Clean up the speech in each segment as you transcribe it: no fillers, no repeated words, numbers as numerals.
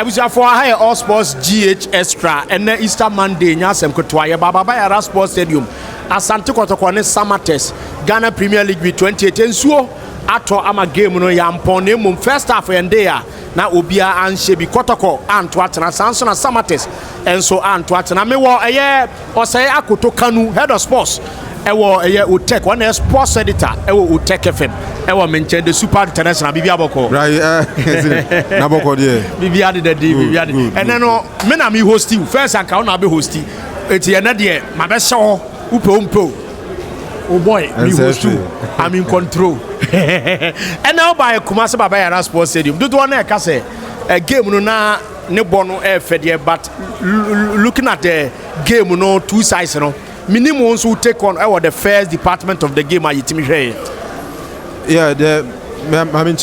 ebusia for high all sports GH extra and Easter Monday nyasem kotwaye baba Yara Sports Stadium Asante Kotoko ne Samartex Ghana Premier League with 2018 so ato ama game no yampon ne mum first half and there na obia anhye bi Kotoko anto atena sanso na Samartex enso anto atena me wo eye oseye Kotoko head of sports ewo eye Otek one sports editor ewo Otek FM ewo mention the super international bibi aboko right na boko there bibi ade the bibi ade and then no me na me host you first account na be host eti ene de ma be hye umpo oh boy me host you I'm in control and now by Kumasi Baba Yara Sports Stadium do one e ka say a game no na ne bono e fede but looking at the game no two sides no minimum also take on the first department of the game are yitimi hwe yeah the I mean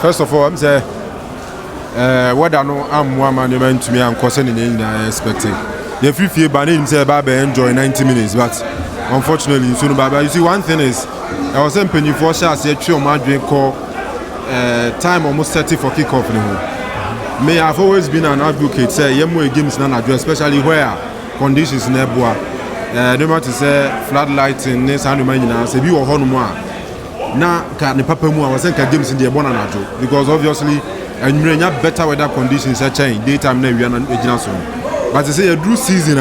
first of all I'm say whether no am one man to me and concerning I expected the free fee ban him say Baba enjoy 90 minutes but unfortunately so Baba you see one thing is I was saying penny for shots here three Madrid call time almost 30 for kickoff me I've always been an advocate say yemo games na do especially where conditions na boa no matter say floodlights in this and man na say bi wo ho no mu a na ka ne papa mu a was saying ka games in the born na do because obviously and better weather conditions are change daytime na we na ejina so but say you do season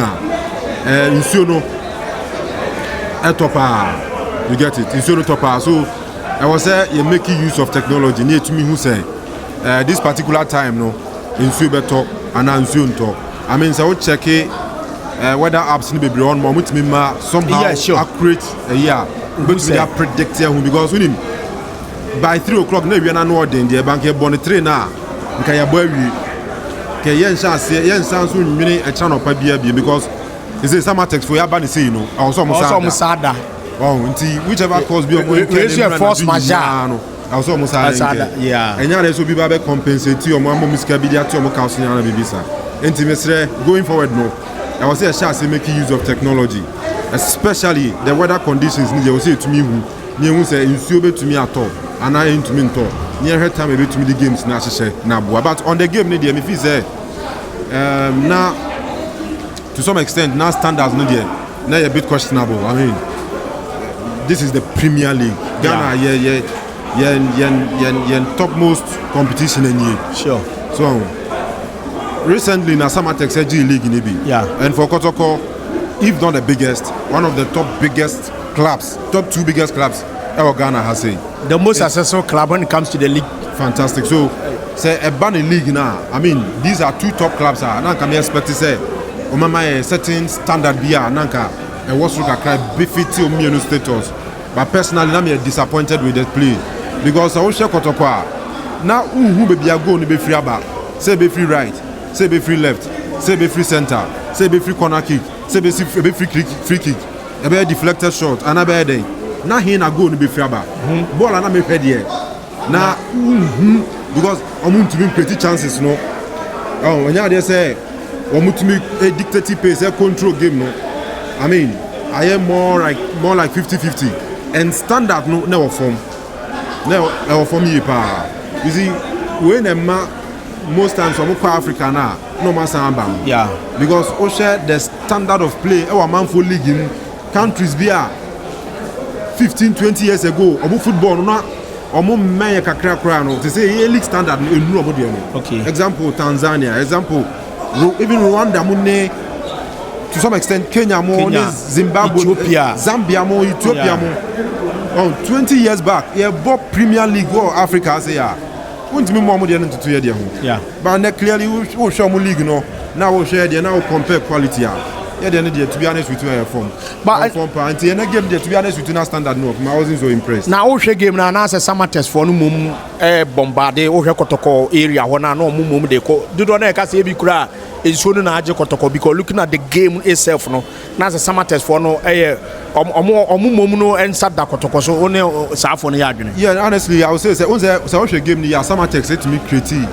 nsuo no etopa you get it nsuo no topa so I was say you making use of technology near to me who say this particular time no nsuo beto and nsuo nto I mean so check it weather apps ni be on mo mutimi ma somehow accurate but we are predicting because we by 3 o'clock na we na no den the bank e born train na nka ya bawi ke yen chance yen sanso nwini e cha no pa bia because is a Samartex for ya ba ni say no also mo sada oh nti whichever cause be o can force major no also mo sada yeah enya na so bi ba be compensate o mo musica bi dia to mo council na bibisa nti mesre going forward no I was say a chance making use of technology especially the weather conditions ni dey say to me who ni hu say nsuo betumi atọ ana intumi ntọ ni every time betumi the games na hyehyɛ na boa but on the game ni dey me feel say na to some extent now standards no there na a bit questionable. I mean this is the Premier League Ghana yen topmost competition in year sure so recently na Samartex league in Ibi and for Kotoko if not the biggest one of the top two biggest clubs ever Ghana has seen the most successful club when it comes to the league fantastic so say a banning league now I mean these are two top clubs now can be expected say omama a certain standard bia nanka e was look at befiti omienu status but personally I'm disappointed with the play because I wish Kotoko now who be go ni be free back say be free right say be free left say be free center say be free corner kick say be free kick e be deflected shot and be there na he na go ni be free back ball na me ped here na because omun to be create chances no oh when you dey say omun to me dictate pace control game no I mean I am more like 50-50 and standard no never form you pa you see when most times from Africa now no man samba because we share the standard of play our man for league in countries be 15-20 years ago omo football no omo men kakra kra no to say league standard enu omo de no okay example Tanzania example even Rwanda mo ne to some extent Kenya mo Zimbabwe Ethiopia Zambia mo Ethiopia mo 20 years back Premier League or Africa say won't me more than 2 years yeah but clearly we show more league no now we share there now compare quality to be honest with you form but form and in a game there to be honest with you na standard no I wasn't so impressed now we share game na say Samartex for no mum bombardé o hwe Kotoko area ho na no mum dey ko do na e ka say bi kura enso no na age Kotoko because looking at the game itself no na say Samartex for no mum no inside da Kotoko so one sa for no ya adwene yeah honestly I would say we share game ni Samartex to me create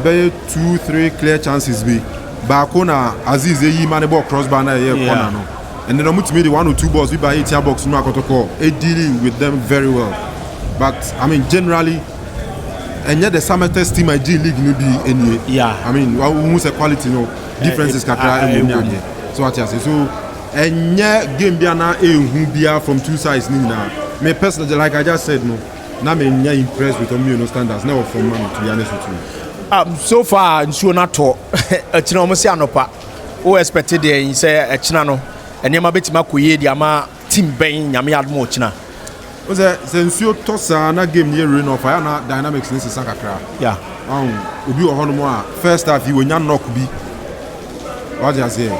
be 2-3 clear chances be baako na Aziz eyi man ball crossbar na corner no and then to me the 1 or 2 balls we by 8 box no Kotoko dealing with them very well but I mean generally and yet the Samartex team G League no be anyway. Yeah. I mean, who's a quality no differences kakra e so what you say. So and yet game bia na who bia from two sides ni na. Me personally, like I just said, no. Now me impressed with Omio standards. Never from money, to be honest with you. So far, nsuo na to. Echina omo si anopa. O expected there say echina no. Enema betima koye di ama team ben nyame admo echina. O say nsuo to sa na game near rain off na dynamics ni sisa kakra. Yeah. Obi o hono mo a first half you nya knock bi. What you say?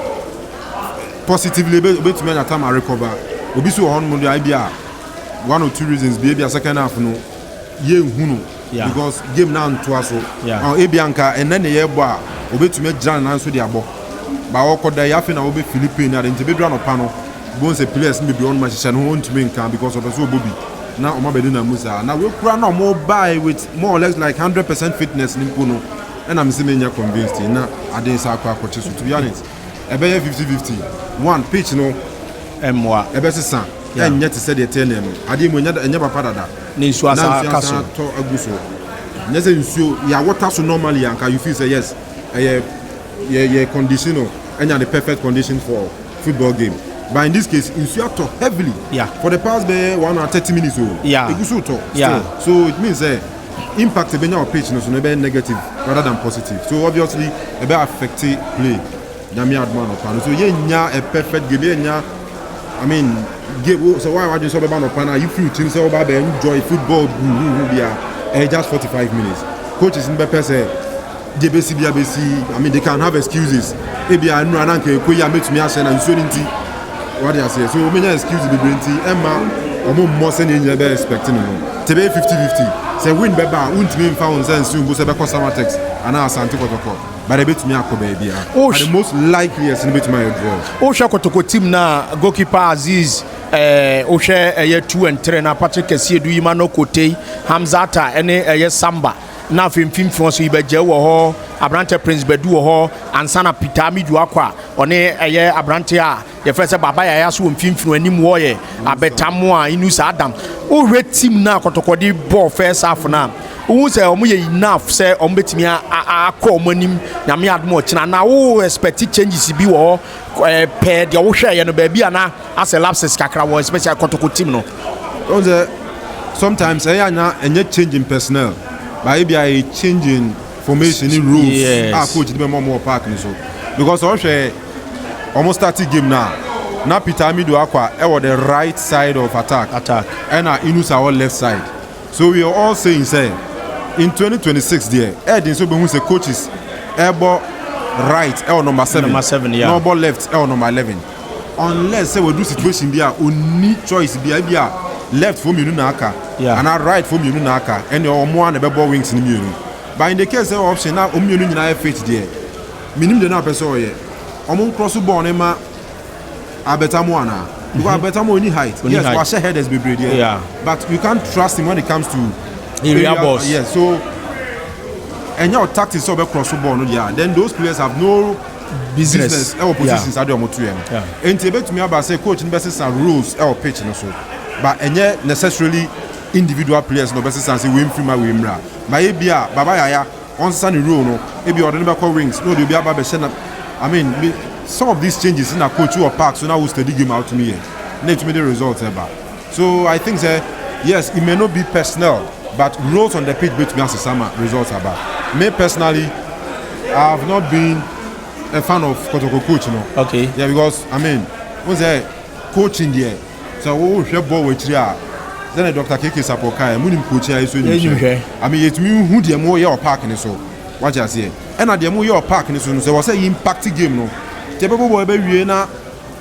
Positively betimi na time recover. Obi so hono mo dey bia. One or two reasons be a second half no ye hunu because game now to us ebianka and then the year boy obetumi jan na so the abo ba okoda ya fe na obe Philippine na nti bedra no pa no bon say players me be on match no ntumi nkan because of so bobi na o ma bedu na musa na we kura na mo buy with more or less like 100% fitness ni mpo no and I'm saying me convinced na adin sa akwa koche so to be honest e be 50-50 one pitch no emwa e be sesa and yet said the tenem. I didn't win any papa that. Niswasa castle to aguso. Yes, you ya water so normally and you feel say yes, a conditional and the perfect condition for football game. But in this case, you have to heavily for the past 1 or 30 minutes. So it means impact be now pitch no so be negative rather than positive. So obviously a be affect play. Nyame adman opano. So nya a perfect game. I mean, so why do you say about Opana? You feel teams say about enjoy football, just 45 minutes. Coaches in Bepe say, I mean, they can have excuses. Maybe I know I don't care. Met me as an uncertainty. What do I say? So many excuses be brinty. Emma, I'm more than in the expecting. Today 50-50. Say win Beba, won't mean found sense soon. Go say because Samartex and now Santi Kotoko. But a bit me a baby. The most likely is a bit my draw. Osha Kotoko team na goalkeeper Aziz Osha year 2 and 3 na Patrick Kessie do Imano Kote Hamzata ene Samba na film so ibeje wo ho Abrante Prince Bedu wo ho ansana Pitami Duakwa one Abrante a the first baba ya so mfimfinu anim wo ye abetamo a Inus Adam o red team na Kotoko di ball first half na who say omo ye enough say omo betimi akọ omo anim nyame admo china na wo expect changes bi wo per de wo hwe ye no ba bi ana as a lapses kakra wo especially Kotoko team no sometimes enye change in personnel but e be a change in formation in rules coach dey more park ni so because o hwe almost starting game now Peter Amido akwa e the right side of attack and Inus our left side so we are all saying say in 2026 there Edin so be who say coaches elbow right number 7 number left number 11 unless say we do situation be only choice be left for me na aka and right for me na aka and your more na be ball wings ni me but in the case of option now omienu nyina fit there minim de na person oye omon cross ball na ma abetamo ana because abetamo only height yes we share headers be breed there but you can't trust him when it comes to area boss so and your tactics over cross ball no there then those players have no business or positions at the motu and to bet me about say coach in best and rules or pitch no so but enye necessarily individual players no best say win free my win ra but e bia baba yaya on stand rule no e be order back wings no dey be aba be shena I mean some of these changes in a coach or park so now we study game out to me need to me the results ever so I think say yes it may not be personnel but roles on the pitch between us Sama results about me personally I have not been a fan of Kotoko coach okay because I mean what's that coaching there so we share ball with here then Dr. Keke Sapoka munim coach here so I mean it mean who the more your park ni so what you say and at the more your park ni so say was say impact game no te people boy be wie na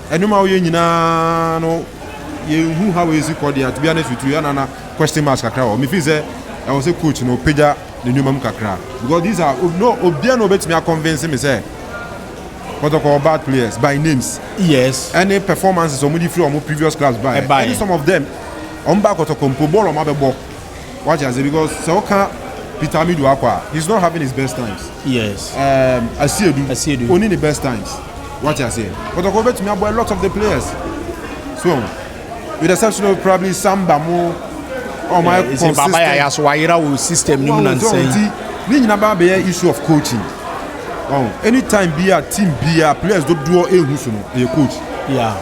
enuma we nyina no you who how is it called there to be honest with you na question mark kakra o me feel say I was a coach no peja the new mam kakra because these are no obia no bet me convince me say what are bad players by names yes any performances or from previous clubs by and some of them on back to compo ball or mabe ball what you say because so can Peter Amido akwa he's not having his best times yes I see only the best times what you say but I bet me about a lot of the players so with the exception of probably Samba mo Oh my consistent. Baba ya so wayera wo system nim na nsen. Ni nyina ba be issue of coaching. Oh, anytime be a team be a players do ehu so no e coach. Yeah.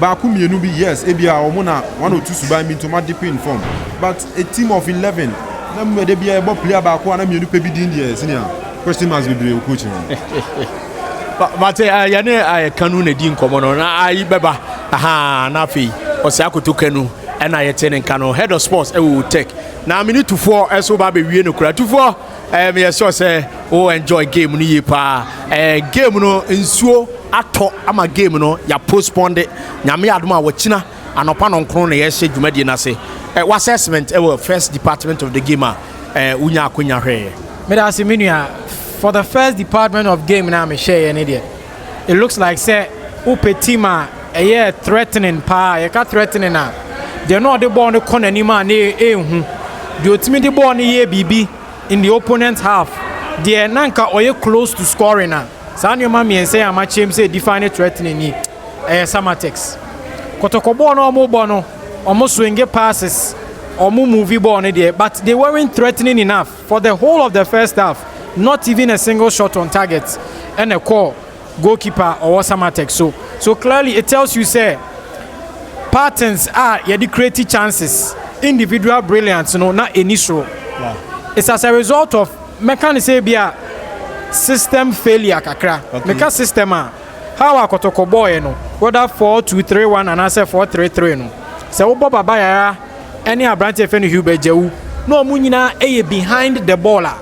Ba ku mienu bi yes, e bia omo na one or two suban mi to ma deep in form. But a team of 11, na me dey be a player ba ku na mienu pe bi din there senior. Question marks be coaching. But ya ne kanu na di nkomo no na ayi beba aha na fi osia Kotoko nu na yete ne kanu head of sports e will take na minute to 4 eso ba be wie no kura to 4 me sure say o enjoy game ni ye pa game no nsuo ato ama game no ya postponed nyame adom a wachina anopa no nkron na ye hye dwumadi na se assessment first department of the game unya akonya hwe me da se menua for the first department of game na me share any there it looks like say upetima threatening pa ye ka threatening na they know the ball no corner ni ma na ehu the ultimate ball ni ye bibi in the opponent's half they nanka oye close to scoring na Sanyo mami ense amachem say define threatening ni Samartex Kotoko ball no mo ball no omo swing passes omo movie ball ni there but they weren't threatening enough for the whole of the first half, not even a single shot on target and a call goalkeeper or Samartex. So clearly it tells you say patterns are the creative chances, individual brilliance, not initial. Yeah. It's as a result of mechanical system failure kakra. Okay. Meka system how a Kotoko boy whether 4-2-3-1 and answer 4-3-3 no. So Baba ya any Abrante Feni Hubejewu no munyina behind the baller.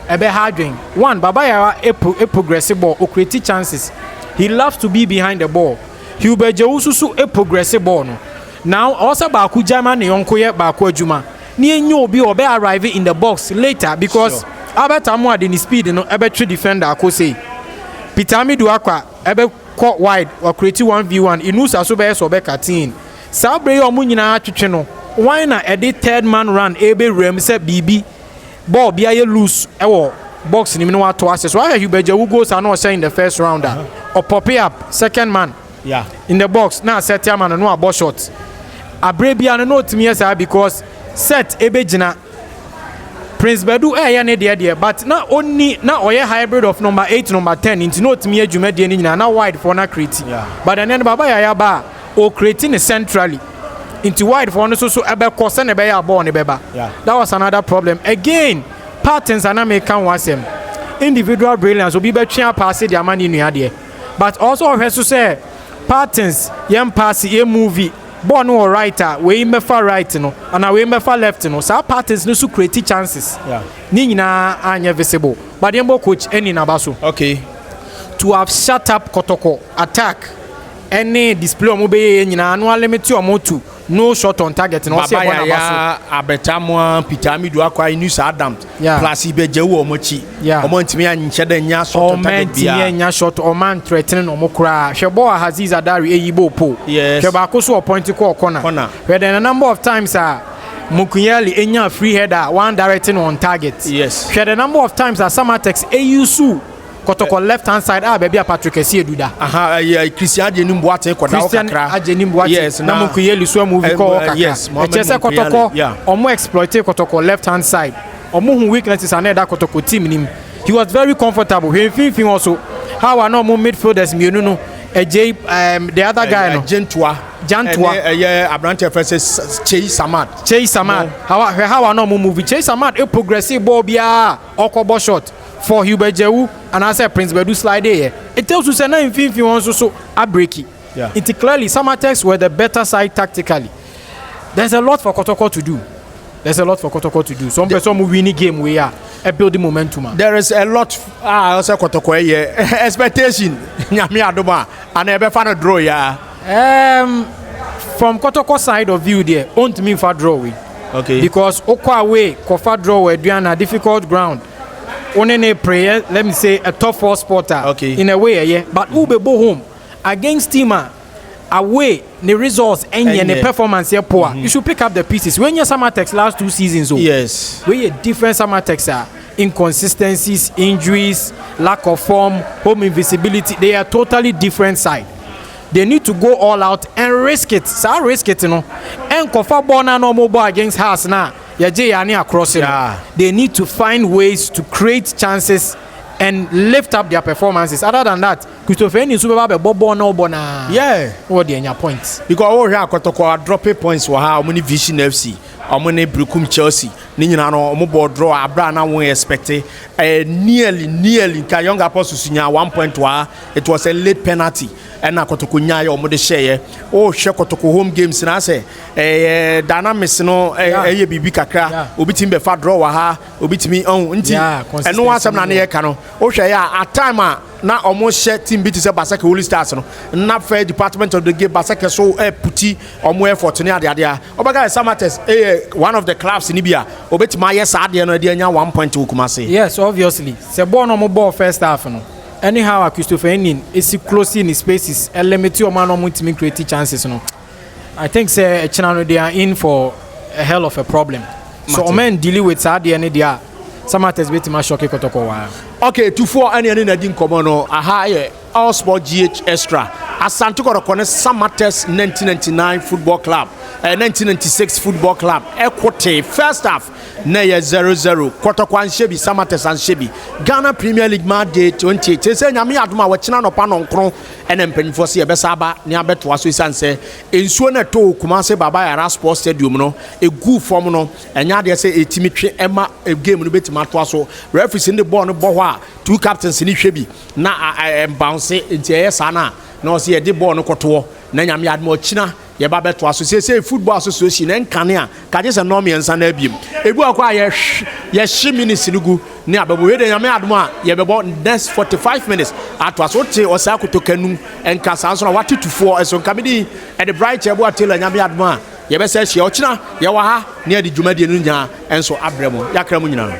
Ebe hardwing. One Baba ya a progressive ball or creative chances. He loves to be behind the ball. Hubejewu susu a progressive ball no. Now also baku jama ne yonkoye baku adwuma. Ni enyo obi obe arrive in the box later because Abetamu at the speed no ebe three defender akose. Pitami do akwa ebe cut wide or create 1v1 inusa so be so be 13. Sa bre yo mu nyina atwetwe no. Why na edi third man run ebe rem se bibi ball bia ye loose ewo box ni no ato access. Why Hubejewu goes are not saying in the first rounder or pop up second man. Yeah. In the box now set man no a ball shot. Abre bia no timi esa because set ebe gina Prince Bedu ne there but not only now oye hybrid of number 8 number 10 into no timi adwuma de ni nyina na wide for na create. Yeah. But then Baba ya ba o creating centrally into wide for no so ebe course na be ya ball ne beba. Yeah. That was another problem. Again, patterns and American wasem. Individual brilliance will be between pass the amani nu ade. But also have to say patterns yam pass ye movie ball no writer we mefa right no and we mefa left no so patterns no so create chances. Yeah. Ni nyina anya visible. But the coach any nabaso. Okay. To have shut up Kotoko attack any display omo be nyina no limit omo to no shot on target no say bona baso Abetamu Pitami do akwa Inus Adam plus Ibejewu omochi omo ntimi anche da nya shot on target bia omo nya shot o man threatening omo kura Shebo Aziz Adari eyibo po Sheba akoso point call corner where then a number of times Mukunyeli enya free header one directing on target. Yes. Where the number of times Samartex Eyusu Kotoko left hand side baby Patrick Esieduda. Christian Ajenim Boate koda okakra. Ajenim Boate. Yes. Na Mukuyeli so movie call okakra. Yes. Echese Kotoko omo exploit Kotoko left hand side. Omo hu weaknesses another Kotoko team nim. He was very comfortable. He fin also how are no midfielders mienu no. The other guy no. Jantua. Abrante versus Chase Samad. How are no movie Chase Samad a progressive ball bia okobo shot. For Hubejewu and I said Prince Bedu slide there. It tells you say na in fin also so a breaky. Yeah. It clearly Samartex were the better side tactically. There's a lot for Kotoko to do. Some person winning game we are building momentum. There is a lot also Kotoko expectation. Nyame adoma and ebe fan draw ya. From Kotoko side of view there, won't mean for drawing. Okay. Because Okwa way Kofa draw we a difficult ground. Only prayer, let me say a top 4 spotter. Okay. In a way, but Ube go home against Tima away the results and the performance here poor. You should pick up the pieces. When your Samartex last 2 seasons, yes, where your different Samartex are inconsistencies, injuries, lack of form, home invisibility, they are totally different side. They need to go all out and risk it. So risk it, And Kofa Bona no mobile against Haas now. across it. They need to find ways to create chances and lift up their performances. Other than that, Christopher is super bobo no bona. Yeah. What the your points? Because over here Kotoko dropping points for how many Vision FC, how many Brukum Chelsea, Nina no mo draw abra na we expect nearly Kayonga Apostle Sinya 1 point it was a late penalty. And na Kotoko nya yo mo de share share Kotoko home games na say dynamics no bibi kakra obitimi be fa draw wa ha obitimi nti eno wasam na ne ka no hwɛ ya at time na almost share team bit say Basake Holy Stars no na fair department of the game Basake so puti omo effort ni ade obaga Samartex one of the clubs in Libya obetimi yes ade no ade nya 1 point Kumase. Yes, obviously se ball no mo ball first half no. Anyhow, Christopher Enin is close in his spaces and limit your man on to create chances. No, I think say China they are in for a hell of a problem. So Omen dealing with Saudi and India. Samartex bit my shock Kotoko. Okay, 2-4 any didn't come on. Aha, All Sport GH Extra. Asante Kotoko Samartex 1999 Football Club. 1996 Football Club. Equity first half. Neye 0-0 Kotoko and Shebi Samartex and Shebi Ghana Premier League Day 28 say nyame adoma wa kina no pa no nkron ene mpanifo se ebesaba ne abeto aso isanse ensuo na to Kumase Baba Yara Sports Stadium no egu form no enya de say etimi twe ema game no betima to aso referees in the ball no bo ho a two captains ni hwebi na bounce enti esa na o se de ball no koto na nyame adoma kina ye ba beto aso say football association en kane a kaje se no me ensa na abiem ebu akwa ye minutes nugu ni abebo we de nyame adoma ye bebo next 45 minutes ato aso te osa kotokanu enka sanso na wati to 4 eso kamedi e the bright ebo atela nyame adoma ye be se hye okina ye wa ha ne adi dwumade nu nya enso abremo yakra mu nyina